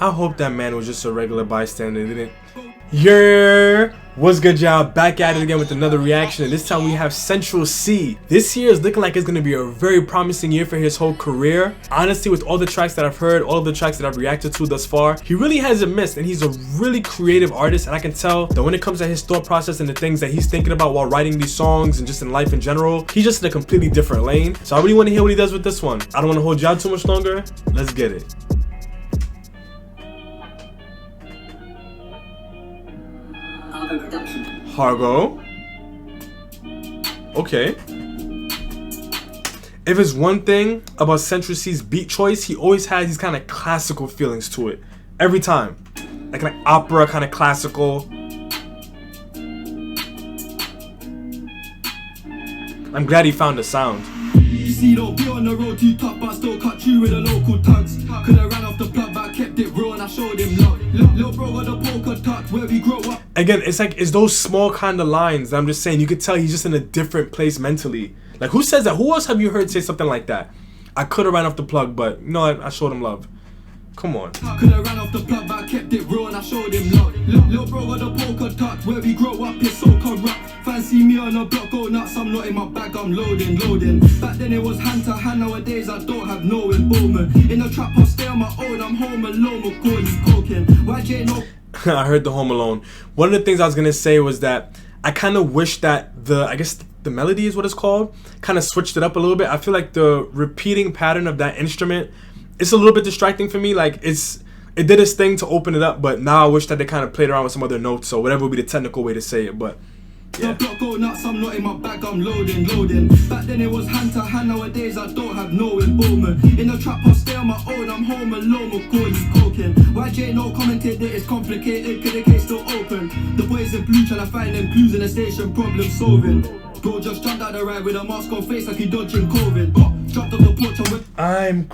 I hope that man was just a regular bystander, didn't. Yeah, what's good, y'all? Back at it again with another reaction, and this time we have Central C. This year is looking like it's gonna be a very promising year for his whole career. Honestly, with all the tracks that I've heard, all of the tracks that I've reacted to thus far, he really hasn't missed, and he's a really creative artist. And I can tell that when it comes to his thought process and the things that he's thinking about while writing these songs and just in life in general, he's just in a completely different lane. So I really want to hear what he does with this one. I don't want to hold y'all too much longer. Let's get it. Hargo. Okay. If it's one thing about Central C's beat choice, he always has these kind of classical feelings to it. Every time. Like an opera kind of classical. I'm glad he found the sound. You see, don't be on the road too tough, but still cut you with the local tugs. Could've ran off the plug, but I kept it real and I showed him love. Little bro got the polka tuck where we grow up. Again, it's those small kind of lines that I'm just saying. You could tell he's just in a different place mentally. Like, who says that? Who else have you heard say something like that? I could've ran off the plug, but you know what? I showed him love. Come on. Could've ran off the plug, but I kept it real and I showed him love. Little bro got the polka tuck where we grow up, it's so corrupt. Fancy me on the block, go nuts, I'm not in my bag, I'm loading. Back then it was hand to hand, nowadays I don't have no involvement. In the trap, I'll stay on my own, I'm home alone, Macaulay coking. YJ no. I heard the Home Alone. One of the things I was gonna say was that I kind of wish that I guess the melody is what it's called, kind of switched it up a little bit. I feel like the repeating pattern of that instrument, it's a little bit distracting for me. Like it did its thing to open it up, but now I wish that they kind of played around with some other notes or whatever would be the technical way to say it. But yeah. Block go nuts, I'm not in my bag, I'm loading. Back then it was hand to hand, nowadays I don't have no involvement. In the trap, I'll stay on my own, I'm home alone, Macaulay coking. YJ no commented that it's complicated, cause the case still open. The boys in blue trying to find them clues in the station, problem solving. Bro just jumped out the ride with a mask on face like he dodging COVID. Dropped off the porch and I'm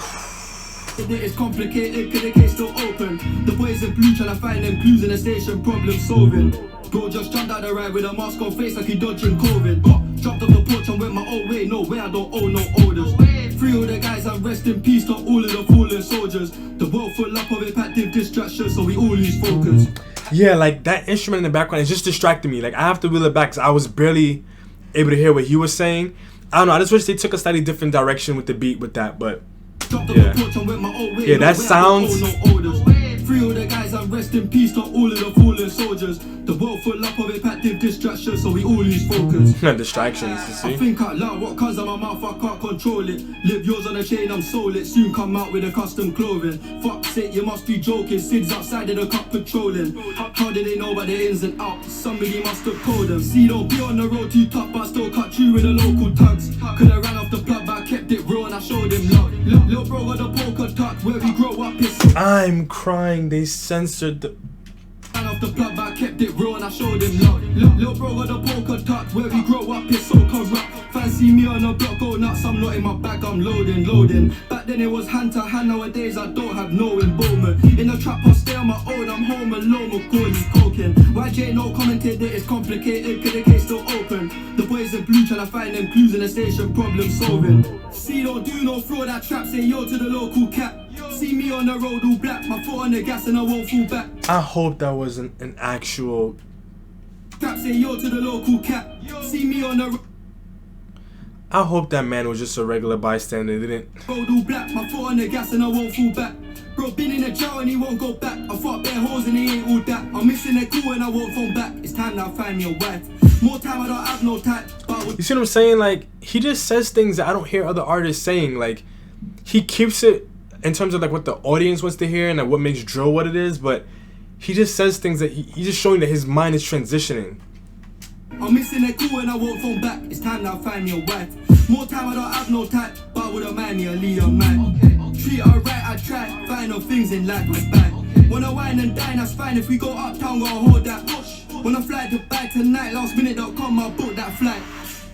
it's complicated, cause the case still open. The boys in blue trying to find them clues in the station, problem solving. Bro just jumped out the ride with a mask on face like he dodging COVID. Dropped off the porch and went my own way, no way, I don't owe no orders. Free all the guys and rest in peace to all of the fallen soldiers. The world full up of impactive distractions, so we all lose focus. Yeah, like that instrument in the background is just distracting me. Like I have to reel it back because I was barely able to hear what he was saying. I don't know, I just wish they took a slightly different direction with the beat with that, but yeah, that sounds. Free all the guys and rest in peace to all of the fallen soldiers. The world full up of impactive distractions, so we all lose focus. Distractions, you see. I think out loud, what comes out my mouth, I can't control it. Live yours on a chain, I'm sold it. Soon come out with a custom clothing. Fuck's sake, you must be joking. Sid's outside of the cup patrolling. How did they know about the ins and outs? Somebody must have told them. See, don't be on the road too tough, but I still cut you with the local tugs. Could've ran off the plug, but I kept it real and I showed him love. Little bro got the polka tuck where we grow up, it's I'm crying, they censored the ran off the plug, but I kept it real and I showed him love. Little bro got the polka tuck where we grow up, it's so corrupt. Fancy me on the block, go nuts, I'm not in my bag, I'm loading. Back then it was hand to hand, nowadays I don't have no involvement. In the trap, I'll stay on my own, I'm home alone, Macaulay coking. YJ no commented that it's complicated, cause the case still open. The boys in blue trying to find them clues in the station, problem solving. See, don't do no fraud, that trap, say yo to the local cat. See me on the road all black, my foot on the gas and I won't fall back. I hope that wasn't an actual trap, say yo to the local cat. See me on the road. I hope that man was just a regular bystander, didn't. Road all black, my foot on the gas and I won't fall back. Bro been in the jail and he won't go back. I fought bare holes and he ain't all that. I'm missing a cool and I won't phone back. It's time now, find me a wife. More time, I don't have no time. You see what I'm saying? Like, he just says things that I don't hear other artists saying. Like, he keeps it in terms of like what the audience wants to hear and like what makes drill what it is, but he just says things that he's just showing that his mind is transitioning. I'm missing a cool and I won't phone back. It's time now, find me a wife. More time, I don't have no time, but I wouldn't mind me a leader man. Treat her right, I try. Find no things in life was bad. Wanna wine and dine, that's fine. If we go uptown, gotta hold that push. Wanna fly to Dubai tonight, lastminute.com, I booked that flight.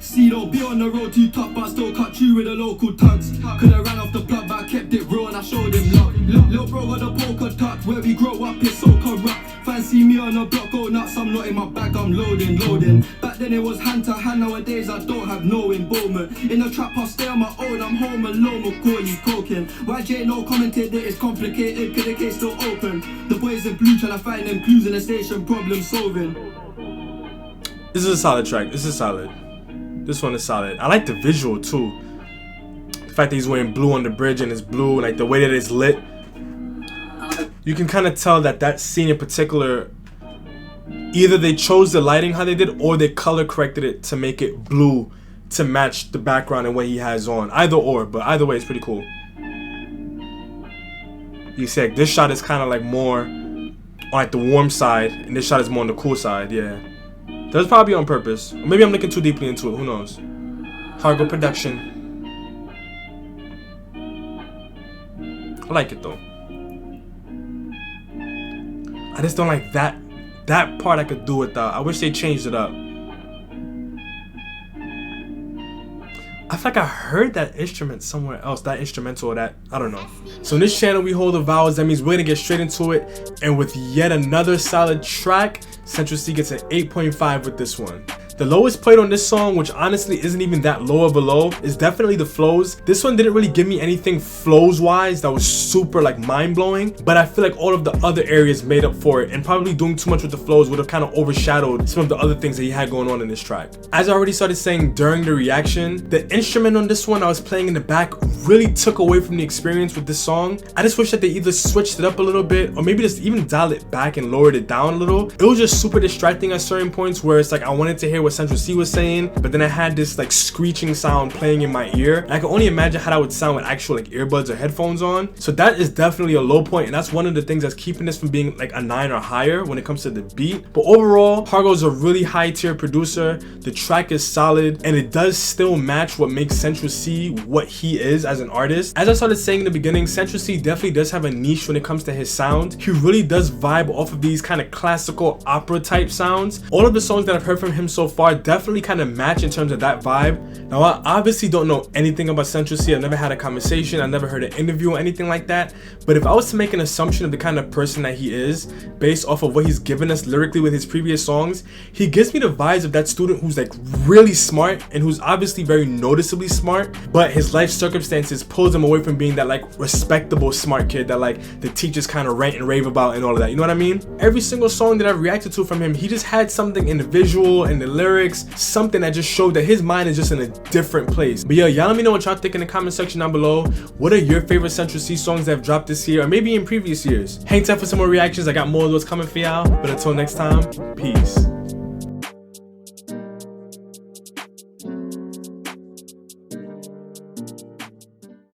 See, don't be on the road too tough, but I still cut you with the local tugs. Could've ran off the plug, but I kept it real and I showed him love. Little bro got the polka tuck where we grow up, it's so corrupt. Fancy Fancy me on a block, go nuts, I'm not in my bag, I'm loading. Back then it was hand to hand, nowadays I don't have no involvement. In the trap I stay on my own, I'm home alone, Macaulay coking. YJ no commented that it's complicated, cause the case still open. The boys in blue trying to find them clues in the station, problem solving. This is a solid track, this is solid. This one is solid. I like the visual too. The fact that he's wearing blue on the bridge and it's blue, like the way that it's lit. You can kind of tell that that scene in particular, either they chose the lighting how they did or they color corrected it to make it blue to match the background and what he has on. Either or, but either way it's pretty cool. You see like this shot is kind of like more on like the warm side and this shot is more on the cool side. Yeah, that's probably on purpose, or maybe I'm looking too deeply into it, who knows. Hargo production. I like it though. I just don't like that part I could do without. I wish they changed it up. I feel like I heard that instrument somewhere else, that instrumental or that, I don't know. So in this channel we hold the vowels, that means we're gonna get straight into it. And with yet another solid track, Central C gets an 8.5 with this one. The lowest played on this song, which honestly isn't even that low of a low, is definitely the flows. This one didn't really give me anything flows wise that was super like mind blowing, but I feel like all of the other areas made up for it, and probably doing too much with the flows would have kind of overshadowed some of the other things that he had going on in this track. As I already started saying during the reaction, the instrument on this one I was playing in the back really took away from the experience with this song. I just wish that they either switched it up a little bit or maybe just even dial it back and lowered it down a little. It was just super distracting at certain points where it's like I wanted to hear what Central C was saying, but then I had this like screeching sound playing in my ear, and I can only imagine how that would sound with actual like earbuds or headphones on. So that is definitely a low point, and that's one of the things that's keeping this from being like a 9 or higher when it comes to the beat. But overall, Hargo's a really high tier producer. The track is solid, and it does still match what makes Central C what he is as an artist. As I started saying in the beginning, Central C definitely does have a niche when it comes to his sound. He really does vibe off of these kind of classical opera type sounds. All of the songs that I've heard from him so far definitely kind of match in terms of that vibe. Now I obviously don't know anything about Central C. I've never had a conversation, I've never heard an interview or anything like that, but if I was to make an assumption of the kind of person that he is based off of what he's given us lyrically with his previous songs, he gives me the vibes of that student who's like really smart and who's obviously very noticeably smart, but his life circumstances pulls him away from being that like respectable smart kid that like the teachers kind of rant and rave about and all of that, you know what I mean? Every single song that I've reacted to from him, he just had something in the visual and the lyrics, something that just showed that his mind is just in a different place. But yeah, y'all let me know what y'all think in the comment section down below. What are your favorite Central C songs that have dropped this year or maybe in previous years? Hang tight for some more reactions. I got more of those coming for y'all, but until next time, peace.